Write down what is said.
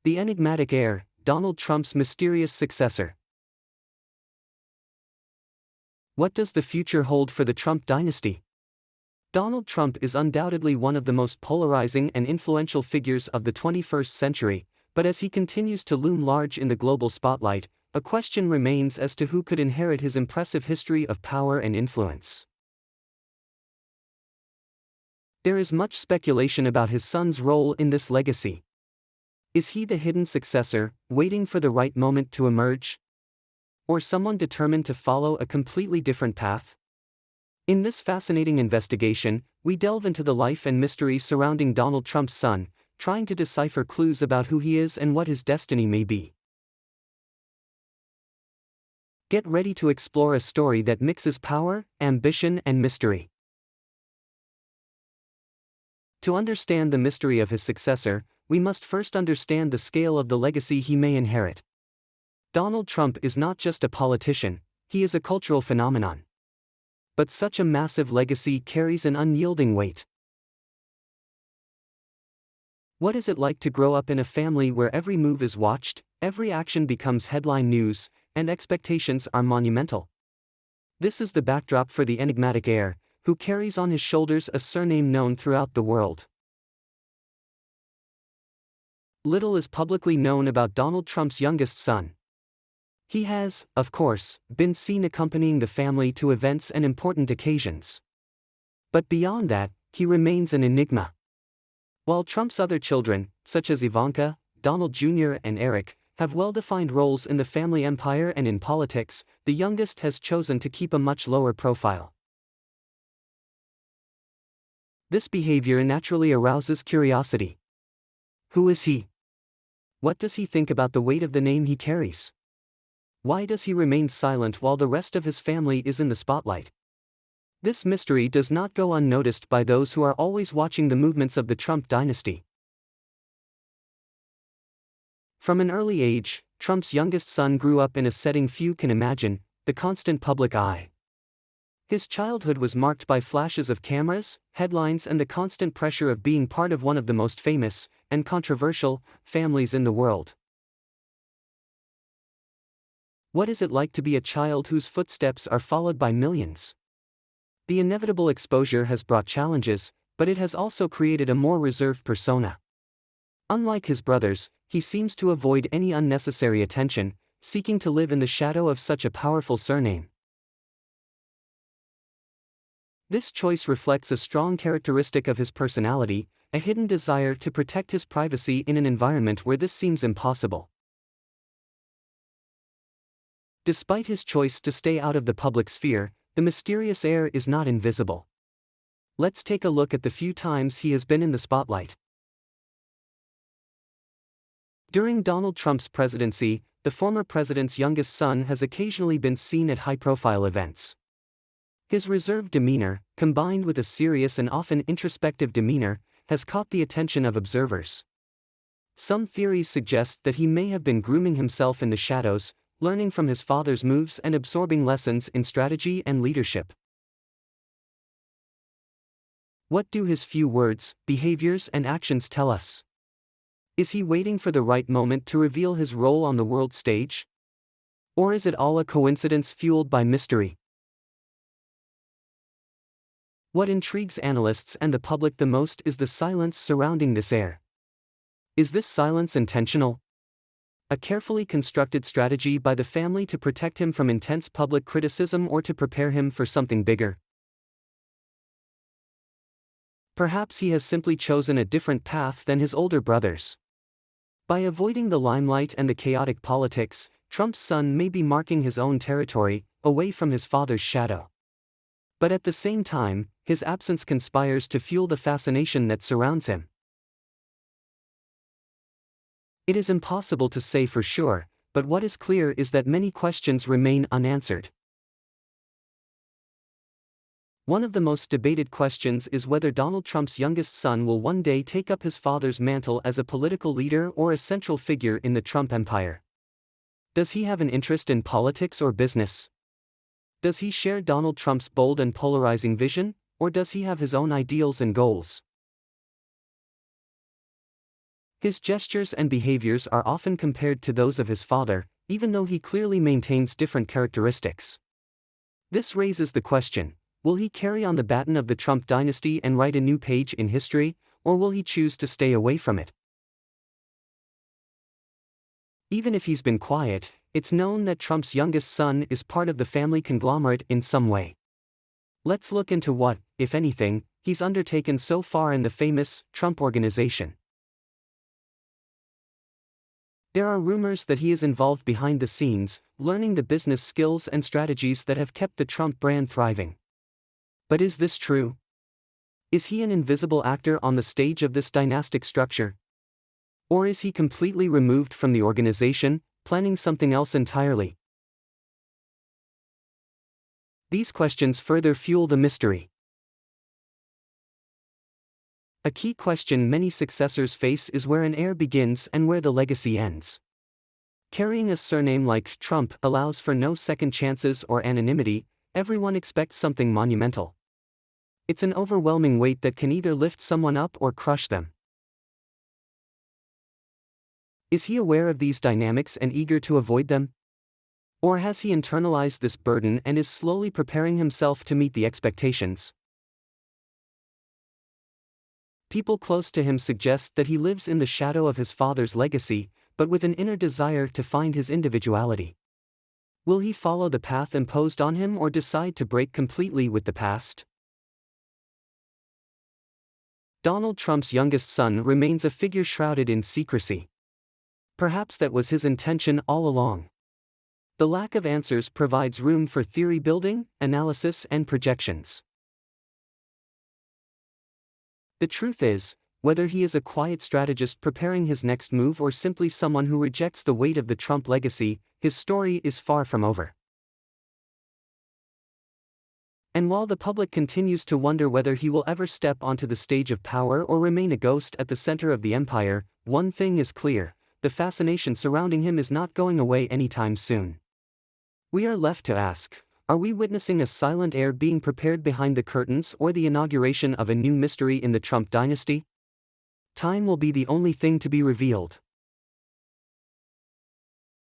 The enigmatic heir, Donald Trump's mysterious successor. What does the future hold for the Trump dynasty? Donald Trump is undoubtedly one of the most polarizing and influential figures of the 21st century, but as he continues to loom large in the global spotlight, a question remains as to who could inherit his impressive history of power and influence. There is much speculation about his son's role in this legacy. Is he the hidden successor, waiting for the right moment to emerge? Or someone determined to follow a completely different path? In this fascinating investigation, we delve into the life and mystery surrounding Donald Trump's son, trying to decipher clues about who he is and what his destiny may be. Get ready to explore a story that mixes power, ambition, and mystery. To understand the mystery of his successor, we must first understand the scale of the legacy he may inherit. Donald Trump is not just a politician, he is a cultural phenomenon. But such a massive legacy carries an unyielding weight. What is it like to grow up in a family where every move is watched, every action becomes headline news, and expectations are monumental? This is the backdrop for the enigmatic heir, who carries on his shoulders a surname known throughout the world. Little is publicly known about Donald Trump's youngest son. He has, of course, been seen accompanying the family to events and important occasions. But beyond that, he remains an enigma. While Trump's other children, such as Ivanka, Donald Jr., and Eric, have well-defined roles in the family empire and in politics, the youngest has chosen to keep a much lower profile. This behavior naturally arouses curiosity. Who is he? What does he think about the weight of the name he carries? Why does he remain silent while the rest of his family is in the spotlight? This mystery does not go unnoticed by those who are always watching the movements of the Trump dynasty. From an early age, Trump's youngest son grew up in a setting few can imagine, the constant public eye. His childhood was marked by flashes of cameras, headlines, and the constant pressure of being part of one of the most famous, and controversial, families in the world. What is it like to be a child whose footsteps are followed by millions? The inevitable exposure has brought challenges, but it has also created a more reserved persona. Unlike his brothers, he seems to avoid any unnecessary attention, seeking to live in the shadow of such a powerful surname. This choice reflects a strong characteristic of his personality, a hidden desire to protect his privacy in an environment where this seems impossible. Despite his choice to stay out of the public sphere, the mysterious heir is not invisible. Let's take a look at the few times he has been in the spotlight. During Donald Trump's presidency, the former president's youngest son has occasionally been seen at high-profile events. His reserved demeanor, combined with a serious and often introspective demeanor, has caught the attention of observers. Some theories suggest that he may have been grooming himself in the shadows, learning from his father's moves and absorbing lessons in strategy and leadership. What do his few words, behaviors, and actions tell us? Is he waiting for the right moment to reveal his role on the world stage? Or is it all a coincidence fueled by mystery? What intrigues analysts and the public the most is the silence surrounding this heir. Is this silence intentional? A carefully constructed strategy by the family to protect him from intense public criticism or to prepare him for something bigger? Perhaps he has simply chosen a different path than his older brothers. By avoiding the limelight and the chaotic politics, Trump's son may be marking his own territory, away from his father's shadow. But at the same time, his absence conspires to fuel the fascination that surrounds him. It is impossible to say for sure, but what is clear is that many questions remain unanswered. One of the most debated questions is whether Donald Trump's youngest son will one day take up his father's mantle as a political leader or a central figure in the Trump empire. Does he have an interest in politics or business? Does he share Donald Trump's bold and polarizing vision, or does he have his own ideals and goals? His gestures and behaviors are often compared to those of his father, even though he clearly maintains different characteristics. This raises the question, will he carry on the baton of the Trump dynasty and write a new page in history, or will he choose to stay away from it? Even if he's been quiet, it's known that Trump's youngest son is part of the family conglomerate in some way. Let's look into what, if anything, he's undertaken so far in the famous Trump Organization. There are rumors that he is involved behind the scenes, learning the business skills and strategies that have kept the Trump brand thriving. But is this true? Is he an invisible actor on the stage of this dynastic structure? Or is he completely removed from the organization, planning something else entirely? These questions further fuel the mystery. A key question many successors face is where an heir begins and where the legacy ends. Carrying a surname like Trump allows for no second chances or anonymity. Everyone expects something monumental. It's an overwhelming weight that can either lift someone up or crush them. Is he aware of these dynamics and eager to avoid them? Or has he internalized this burden and is slowly preparing himself to meet the expectations? People close to him suggest that he lives in the shadow of his father's legacy, but with an inner desire to find his individuality. Will he follow the path imposed on him or decide to break completely with the past? Donald Trump's youngest son remains a figure shrouded in secrecy. Perhaps that was his intention all along. The lack of answers provides room for theory building, analysis, and projections. The truth is, whether he is a quiet strategist preparing his next move or simply someone who rejects the weight of the Trump legacy, his story is far from over. And while the public continues to wonder whether he will ever step onto the stage of power or remain a ghost at the center of the empire, one thing is clear: the fascination surrounding him is not going away anytime soon. We are left to ask, are we witnessing a silent heir being prepared behind the curtains or the inauguration of a new mystery in the Trump dynasty? Time will be the only thing to be revealed.